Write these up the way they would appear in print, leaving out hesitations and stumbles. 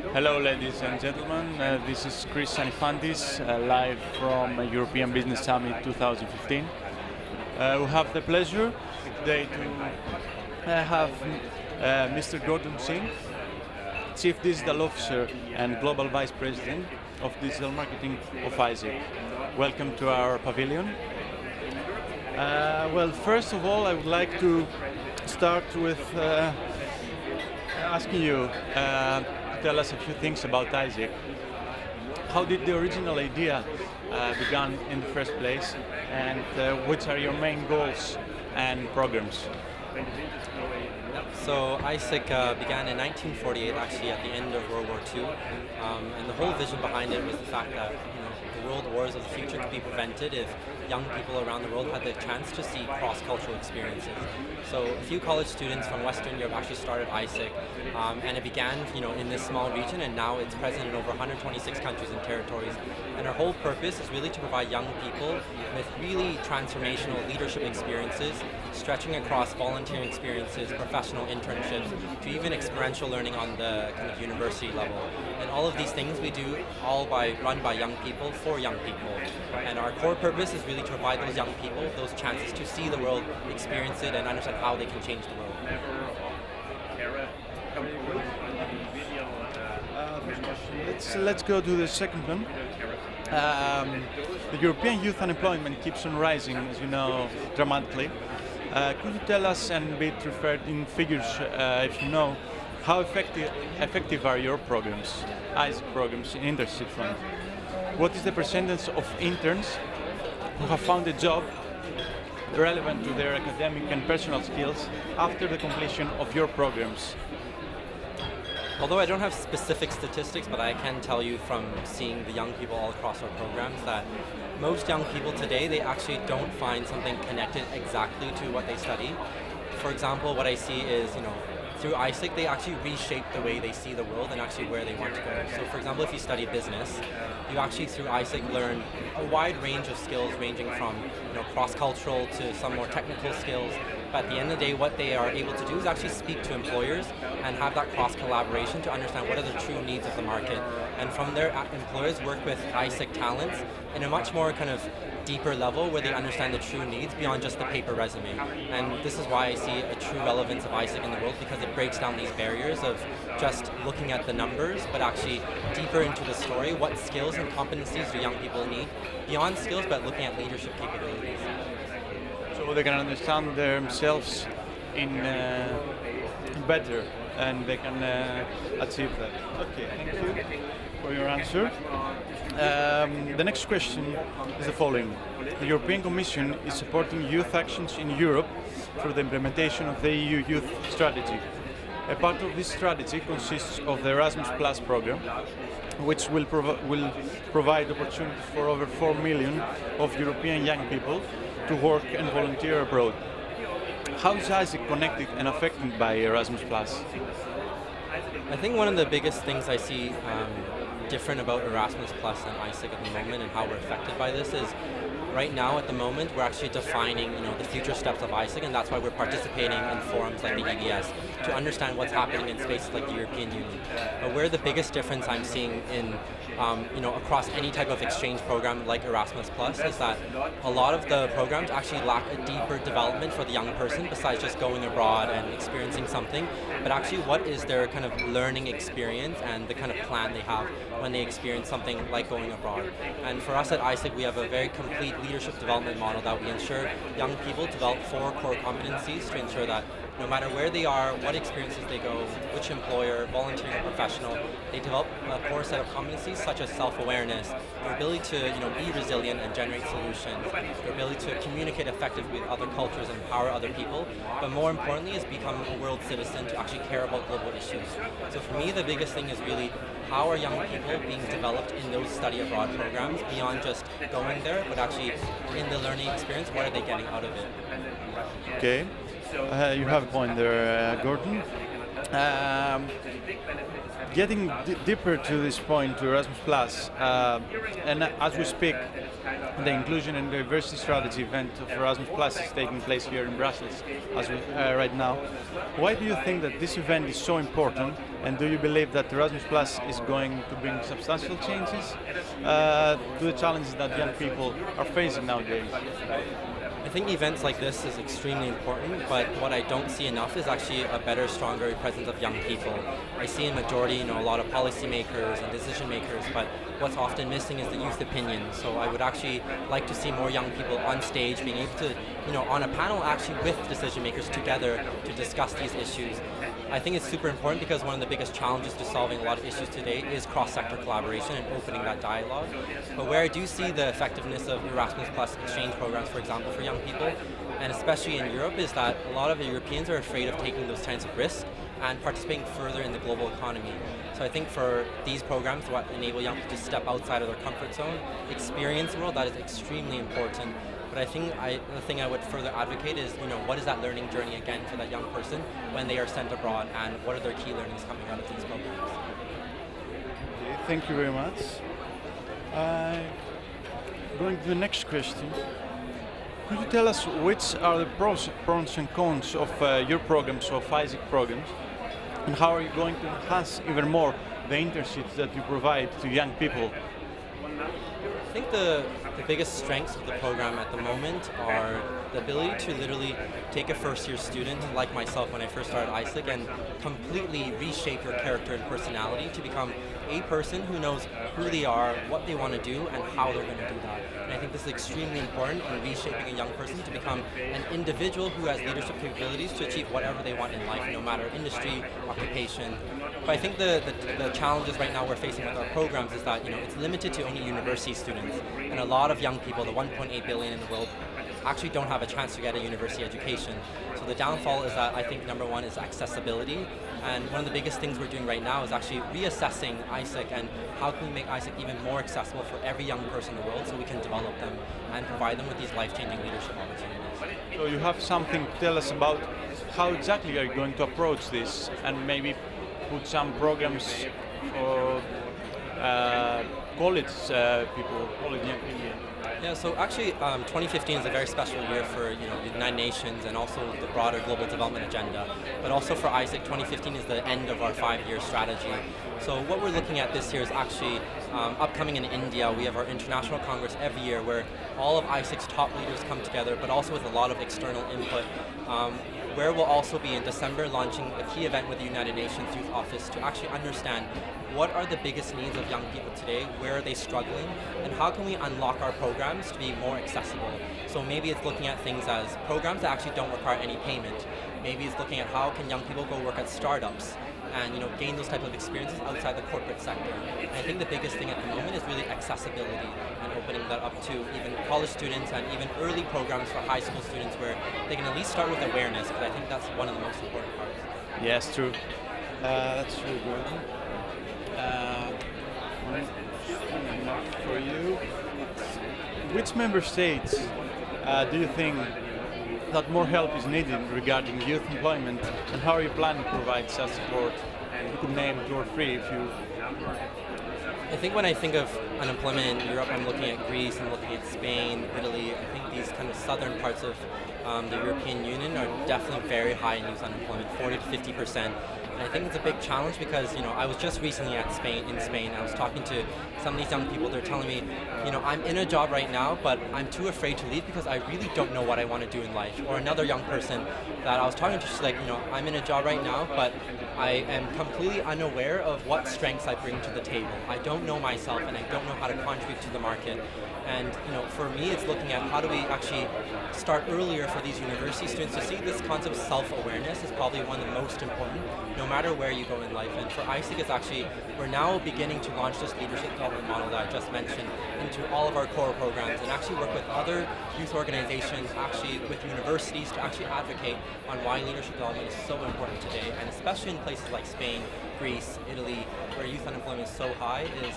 Hello, ladies and gentlemen. This is Chris Anyfantis, live from European Business Summit 2015. We have the pleasure today to have Mr. Gordon Ching, Chief Digital Officer and Global Vice President of Digital Marketing of AIESEC. Welcome to our pavilion. Well, first of all, I would like to start with asking you to tell us a few things about AIESEC. How did the original idea began in the first place, and which are your main goals and programs? So AIESEC began in 1948, actually at the end of World War II, and the whole vision behind it was the fact that the world wars of the future could be prevented if young people around the world had the chance to see cross-cultural experiences. So a few college students from Western Europe actually started AIESEC, and it began in this small region, and now it's present in over 126 countries and territories. And our whole purpose is really to provide young people with really transformational leadership experiences, stretching across volunteering experiences, professional internships, to even experiential learning on the kind of university level. And all of these things we do run by young people for young people. And our core purpose is really to provide those young people those chances to see the world, experience it, and understand how they can change the world. Let's go to the second one. The European youth unemployment keeps on rising, as you know, dramatically. Could you tell us, and be it referred in figures if you know, how effective are your programs, AIESEC programs in internship front? What is the percentage of interns who have found a job relevant to their academic and personal skills after the completion of your programs? Although I don't have specific statistics, but I can tell you from seeing the young people all across our programs that most young people today, they actually don't find something connected exactly to what they study. For example, what I see is, through AIESEC, they actually reshape the way they see the world and actually where they want to go. So for example, if you study business, you actually through AIESEC learn a wide range of skills ranging from cross-cultural to some more technical skills. But at the end of the day, what they are able to do is actually speak to employers and have that cross-collaboration to understand what are the true needs of the market. And from there, employers work with AIESEC talents in a much more kind of deeper level where they understand the true needs beyond just the paper resume. And this is why I see a true relevance of AIESEC in the world, because it breaks down these barriers of just looking at the numbers, but actually deeper into the story. What skills and competencies do young people need beyond skills, but looking at leadership capabilities. So they can understand themselves in better, and they can achieve that. Okay, thank you for your answer. The next question is the following. The European Commission is supporting youth actions in Europe through the implementation of the EU Youth Strategy. A part of this strategy consists of the Erasmus program, which will provide opportunities for over 4 million of European young people to work and volunteer abroad. How is AIESEC connected and affected by Erasmus+? I think one of the biggest things I see different about Erasmus Plus and AIESEC at the moment and how we're affected by this is right now at the moment we're actually defining the future steps of AIESEC, and that's why we're participating in forums like the EBS to understand what's happening in spaces like the European Union. But where the biggest difference I'm seeing in across any type of exchange program like Erasmus Plus is that a lot of the programs actually lack a deeper development for the young person besides just going abroad and experiencing something, but actually what is their kind of learning experience and the kind of plan they have when they experience something like going abroad. And for us at AIESEC, we have a very complete leadership development model that we ensure young people develop 4 core competencies to ensure that no matter where they are, what experiences they go, which employer, volunteering or professional, they develop a core set of competencies such as self-awareness, their ability to be resilient and generate solutions, their ability to communicate effectively with other cultures and empower other people, but more importantly is become a world citizen to actually care about global issues. So for me, the biggest thing is really how are young people being developed in those study abroad programs beyond just going there, but actually in the learning experience, what are they getting out of it? Okay. You have a point there, Gordon. getting deeper to this point, to Erasmus Plus, and as we speak, the inclusion and diversity strategy event of Erasmus Plus is taking place here in Brussels as we, right now. Why do you think that this event is so important, and do you believe that Erasmus Plus is going to bring substantial changes to the challenges that young people are facing nowadays? I think events like this is extremely important, but what I don't see enough is actually a better, stronger presence of young people. I see in majority, a lot of policymakers and decision makers, but what's often missing is the youth opinion. So I would actually like to see more young people on stage being able to, on a panel actually with decision makers together to discuss these issues. I think it's super important because one of the biggest challenges to solving a lot of issues today is cross-sector collaboration and opening that dialogue. But where I do see the effectiveness of Erasmus Plus exchange programs, for example, for young people, and especially in Europe, is that a lot of Europeans are afraid of taking those kinds of risks and participating further in the global economy. So I think for these programs, what enable young people to step outside of their comfort zone, experience the world, that is extremely important. But I think the thing I would further advocate is, what is that learning journey again for that young person when they are sent abroad, and what are their key learnings coming out of these programs? Okay, thank you very much. Going to the next question. Could you tell us which are the pros and cons of your programs, of AIESEC programs, and how are you going to enhance even more the internships that you provide to young people? I think the biggest strengths of the program at the moment are the ability to literally take a first-year student like myself when I first started AIESEC and completely reshape your character and personality to become a person who knows who they are, what they want to do, and how they're going to do that. And I think this is extremely important in reshaping a young person to become an individual who has leadership capabilities to achieve whatever they want in life, no matter industry, occupation. But I think the challenges right now we're facing with our programs is that it's limited to only university students, and a lot of young people, the 1.8 billion in the world, actually don't have a chance to get a university education. So the downfall is that I think number one is accessibility, and one of the biggest things we're doing right now is actually reassessing AIESEC and how can we make AIESEC even more accessible for every young person in the world so we can develop them and provide them with these life-changing leadership opportunities. So you have something to tell us about how exactly are you going to approach this, and maybe put some programs for college people, college young people? Yeah, so actually 2015 is a very special year for the United Nations and also the broader global development agenda. But also for AIESEC, 2015 is the end of our 5-year strategy. So what we're looking at this year is actually upcoming in India. We have our international congress every year where all of AIESEC's top leaders come together, but also with a lot of external input. Where we'll also be in December launching a key event with the United Nations Youth Office to actually understand what are the biggest needs of young people today, where are they struggling, and how can we unlock our programs to be more accessible. So maybe it's looking at things as programs that actually don't require any payment. Maybe it's looking at how can young people go work at startups and gain those type of experiences outside the corporate sector. And I think the biggest thing at the moment is really accessibility and opening that up to even college students and even early programs for high school students where they can at least start with awareness, because I think that's one of the most important parts. Yes, true. That's true, Gordon. For you, which member states do you think that more help is needed regarding youth employment, and how are you planning to provide such support? You could name 2 or 3 if you... I think when I think of unemployment in Europe, I'm looking at Greece, I'm looking at Spain, Italy. I think these kind of southern parts of the European Union are definitely very high in youth unemployment, 40 to 50%. And I think it's a big challenge because, I was just recently in Spain. I was talking to some of these young people. They're telling me, I'm in a job right now, but I'm too afraid to leave because I really don't know what I want to do in life. Or another young person that I was talking to, she's like, I'm in a job right now, but I am completely unaware of what strengths I bring to the table. I don't know myself, and I don't know how to contribute to the market. And for me, it's looking at how do we actually start earlier for these university students to see this concept of self-awareness is probably one of the most important, no matter where you go in life. And for AIESEC, it's actually, we're now beginning to launch this leadership development model that I just mentioned into all of our core programs and actually work with other youth organizations, actually with universities to actually advocate on why leadership development is so important today. And especially in places like Spain, Greece, Italy, where youth unemployment is so high, is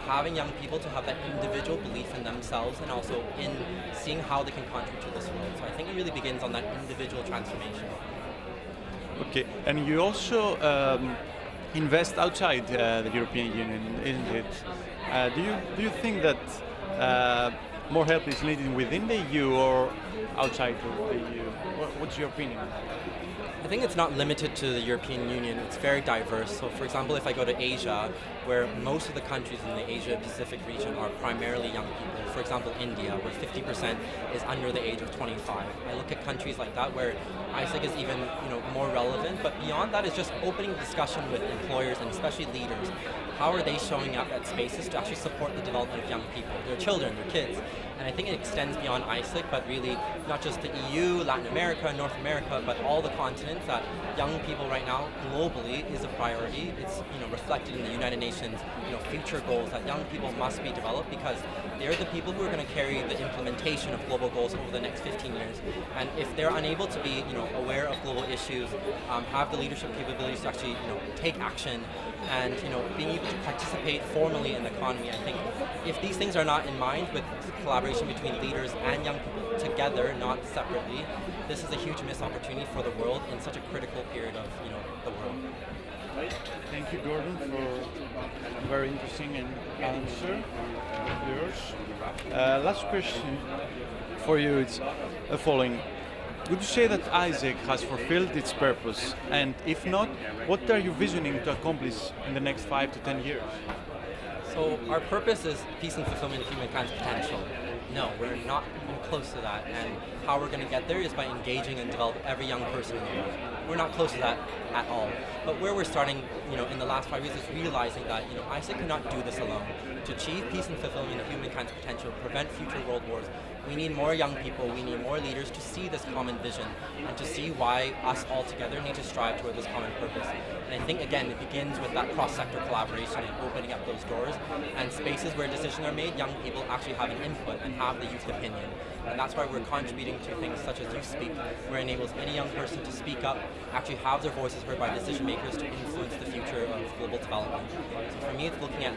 having young people to have that individual belief in themselves and also in seeing how they can contribute to this world. So I think it really begins on that individual transformation. Okay, and you also invest outside the European Union, isn't it? Do you think that more help is needed within the EU or outside of the EU? What's your opinion? I think it's not limited to the European Union, it's very diverse. So for example, if I go to Asia, where most of the countries in the Asia Pacific region are primarily young people, for example India, where 50% is under the age of 25. I look at countries like that where AIESEC is even more relevant, but beyond that is just opening discussion with employers and especially leaders. How are they showing up at spaces to actually support the development of young people, their children, their kids? And I think it extends beyond AIESEC, but really not just the EU, Latin America, North America, but all the continents that young people right now globally is a priority. It's reflected in the United Nations future goals that young people must be developed because they're the people who are going to carry the implementation of global goals over the next 15 years. And if they're unable to be aware of global issues, have the leadership capabilities to actually take action, and being able to participate formally in the economy, I think if these things are not in mind with collaboration between leaders and young people together, not separately, this is a huge missed opportunity for the world in such a critical period of the world. Thank you, Gordon, for a very interesting answer of yours. Last question for you is the following. Would you say that AIESEC has fulfilled its purpose? And if not, what are you visioning to accomplish in the next 5 to 10 years? So our purpose is peace and fulfillment of humankind's potential. No, we're not even close to that. And how we're going to get there is by engaging and developing every young person in the world. We're not close to that at all. But where we're starting, in the last 5 years is realizing that, AIESEC cannot do this alone. To achieve peace and fulfillment of humankind's potential, prevent future world wars, we need more young people, we need more leaders to see this common vision and to see why us all together need to strive toward this common purpose. And I think, again, it begins with that cross-sector collaboration and opening up those doors and spaces where decisions are made, young people actually have an input and have the youth opinion. And that's why we're contributing to things such as Youth Speak, where it enables any young person to speak up, actually have their voices heard by decision makers to influence the future of global development. So for me, it's looking at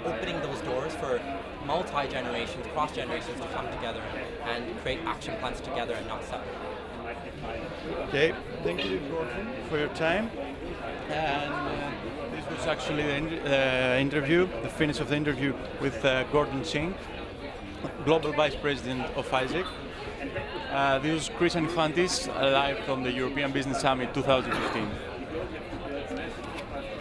opening those doors for multi-generations, cross-generations to come together and create action plans together and not separately. Okay, thank you, Gordon, for your time. And this was actually the interview, the finish of the interview with Gordon Ching, Global Vice President of AIESEC. This was Chris Anyfantis, live from the European Business Summit 2015.